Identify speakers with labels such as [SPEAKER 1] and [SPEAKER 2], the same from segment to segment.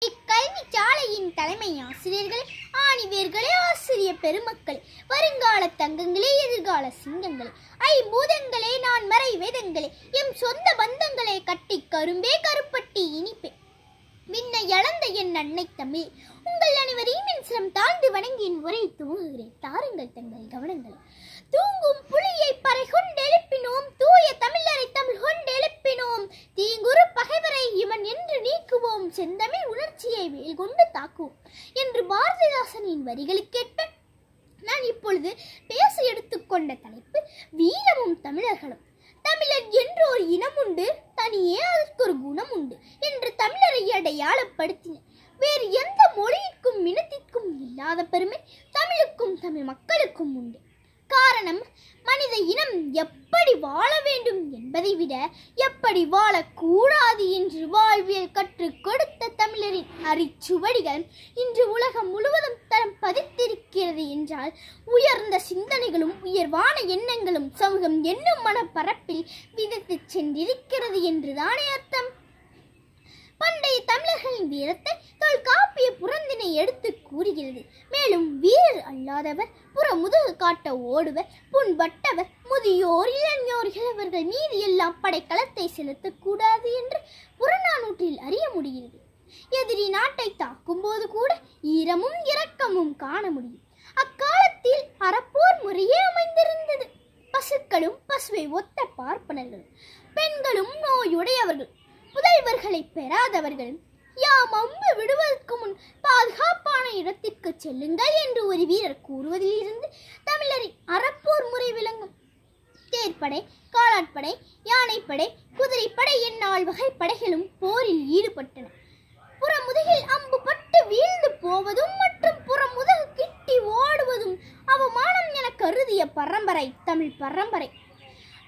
[SPEAKER 1] இக்கல்வி சாலையின் தலைமை ஆசிரியர்கள், ஆணிவேர்களே, ஆசிரிய பெருமக்கள், வருங்கால தங்கங்களே, எதிர்கால சிங்கங்களே, ஐம்பூதங்களே, நான் மறை வேதங்களே, எம் சொந்த பந்தங்களே, கட்டி கரும்பே கருப்பட்டி இனிப்பே, விண்ணை அளந்த என் அன்னை தமிழ், உங்கள் அனைவரையும் என் சிரம் தாழ்ந்து வணங்கி என் உரை துவங்குகிறேன். தாருங்கள் தங்கள் கவனங்களை. தூங்கும் புலியை பறை கொண்டு எழுப்பினோம், தூய தமிழரை தமிழ் கொண்டு எழுப்பினோம், தீங்குறு பகைவரை இவன் என்று நீக்குவோம், செந்தமிழ் உணர்ச்சியை வேல் கொண்டு தாக்குவோம் என்று பாரதிதாசனின் வரிகளுக்கேற்ப நான் இப்பொழுது பேச எடுத்துக்கொண்ட தலைப்பு வீரமும் தமிழர்களும். தமிழர் என்று ஒரு இனம் உண்டு, தனியே அதற்கு ஒரு குணம் உண்டு என்று தமிழரை அடையாளப்படுத்தினர். வேறு எந்த மொழிக்கும் இனத்திற்கும் இல்லாத பெருமை தமிழுக்கும் தமிழ் மக்களுக்கும் உண்டு. காரணம், மனித இனம் எப்படி வாழ வேண்டும் என்பதை விட எப்படி வாழக்கூடாது என்று வாழ்வியல் கற்றுக் கொடுத்த தமிழரின் அரிச்சுவடிகள் இன்று உலகம் முழுவதும் தரம் பதித்திருக்கிறது என்றால், உயர்ந்த சிந்தனைகளும் உயர்வான எண்ணங்களும் சமூகம் என்னும் மனப்பரப்பில் விதைத்து சென்றிருக்கிறது என்றுதானே அர்த்தம். பண்டைய தமிழர்களின் வீரத்தை தொல்காப்பிய புறந்தினை எடுத்து கூறுகிறது. மேலும் வீரர் அல்லாதவர், புறமுதுகு காட்ட ஓடுவர், புண்பட்டவர், முதியோர், இளைஞர், இளவர்கள் மீது எல்லாம் படைக்களத்தை செலுத்தக்கூடாது என்று புறநானூற்றில் அறிய முடிகிறது. எதிரி நாட்டை தாக்கும் போது கூட ஈரமும் இரக்கமும் காண முடியும். அக்காலத்தில் அறப்போர் முறையே அமைந்திருந்தது. பசுக்களும் பசுவை ஒத்த பார்ப்பனர்களும், பெண்களும் நோயுடையவர்கள், புதல்வர்களை பெறாதவர்களும், யாம் அம்பு விடுவதற்கு முன் பாதுகாப்பான இடத்திற்கு செல்லுங்கள் என்று ஒரு வீரர் கூறுவதில் இருந்து தமிழரின் அறப்போர் முறை விளங்கும். தேர்ப்படை, காலாட்படை, யானைப்படை, குதிரைப்படை என் 4 வகை படைகளும் போரில் ஈடுபட்டன. புறமுதுகில் அம்பு பட்டு வீழ்ந்து போவதும் மற்றும் புறமுதுகு கிட்டி ஓடுவதும் அவமானம் என கருதிய பரம்பரை தமிழ் பரம்பரை.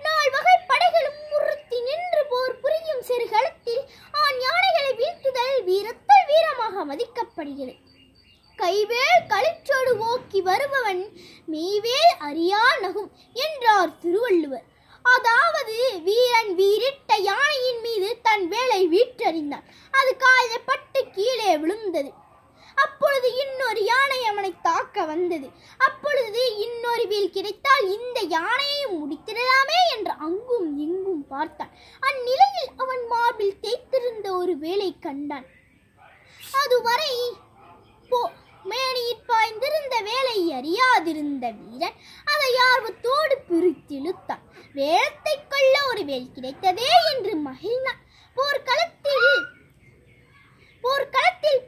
[SPEAKER 1] 4 வகை படைகளும் முறுத்தி நின்று போர் புரியும் சிறுகளத்தில் ஆண் யானைகளை வீழ்த்துதல் வீரத்தால் வீரமாக மதிக்கப்படுகிறது. கைவேல் களிற்றோடு ஓக்கி வருபவன் மெய்வேல் அறியா நகும் என்றார் திருவள்ளுவர். அதாவது, வீரன் வீரிட்ட யானையின் மீது தன் வேலை வீற்றறிந்தான். அது காயப்பட்டு கீழே விழுந்தது. அப்பொழுது இன்னொரு யானை அவனை தாக்க வந்தது. அப்பொழுது இன்னொரு வேல் கிடைத்தால் இந்த யானையை முடித்திடலாமே என்று அங்கும் இங்கும் பார்த்தான். அந்நிலையில் அவன் மார்பில் தேய்த்திருந்த ஒரு வேலை கண்டான். அதுவரை மேனியில் பாய்ந்திருந்த வேலை அறியாதிருந்த வீரன் அதை ஆர்வத்தோடு பிரித்திழுத்தான். வேலத்தை கொள்ள ஒரு வேல் கிடைத்ததே என்று மகிழ்ந்தான். போர்க்களத்தில்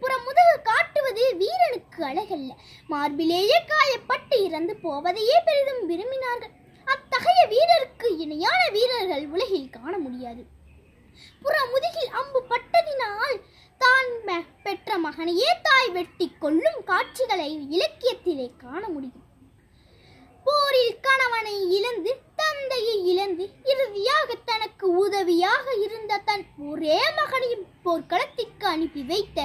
[SPEAKER 1] புறமுதுகு காட்டுவது வீரனுக்கு அழகல்ல, மார்பிலேயே காயப்பட்டு இறந்து போவதையே பெரிதும் விரும்பினார்கள். அத்தகைய வீரருக்கு இணையான வீரர்கள் உலகில் காண முடியாது. புறமுதுகில் அம்பு பட்டதினால் தான் பெற்ற மகனையே தாய் வெட்டி கொள்ளும் காட்சிகளை இலக்கியத்திலே காண முடியும். போரில் கணவனை இழந்து, தந்தையை இழந்து, இறுதியாக தனக்கு உதவியாக இருந்த தன் ஒரே மகனையும் போர்க்களத்திற்கு அனுப்பி வைத்த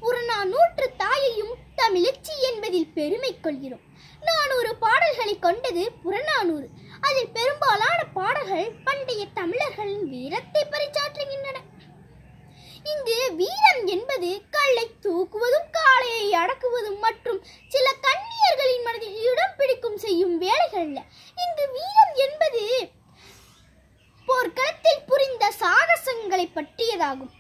[SPEAKER 1] புறநானூற்று தாயையும் தமிழச்சி என்பதில் பெருமை கொள்கிறோம். 400 பாடல்களை கொண்டது புறநானூறு. அதில் பெரும்பாலான பாடல்கள் பண்டைய தமிழர்களின் வீரத்தை பறைசாற்றுகின்றன. இங்கு வீரம் என்பது கல்லை தூக்குவதும் காளையை அடக்குவதும் மற்றும் சில கன்னியர்களின் மனதில் இடம் பிடிக்கும் செய்யும் வேலைகள் அல்ல. இங்கு வீரம் என்பது போர்க்களத்தில் புரிந்த சாகசங்களை பற்றியதாகும்.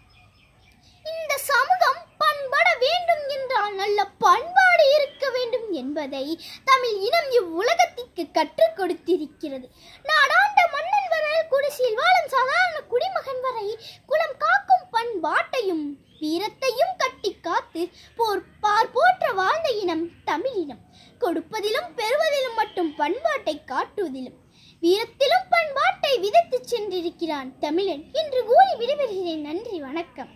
[SPEAKER 1] இந்த சமூகம் பண்பட வேண்டும் என்றால் நல்ல பண்பாடு இருக்க வேண்டும் என்பதை தமிழ் இனம் இவ்வுலகத்திற்கு கற்றுக் கொடுத்திருக்கிறது. நாடாண்ட மன்னன் வரை, குடிசையில் வாழும் சாதாரண குடிமகன் வரை குலம் காக்கும் பண்பாட்டையும் வீரத்தையும் கட்டி காத்து போற்ற வாழ்ந்த இனம் தமிழ் இனம். கொடுப்பதிலும் பெறுவதிலும் மட்டும் பண்பாட்டை காட்டுவதிலும் வீரத்திலும் பண்பாட்டை விதைத்து சென்றிருக்கிறான் தமிழன் என்று கூறி விடைபெறுகிறேன். நன்றி, வணக்கம்.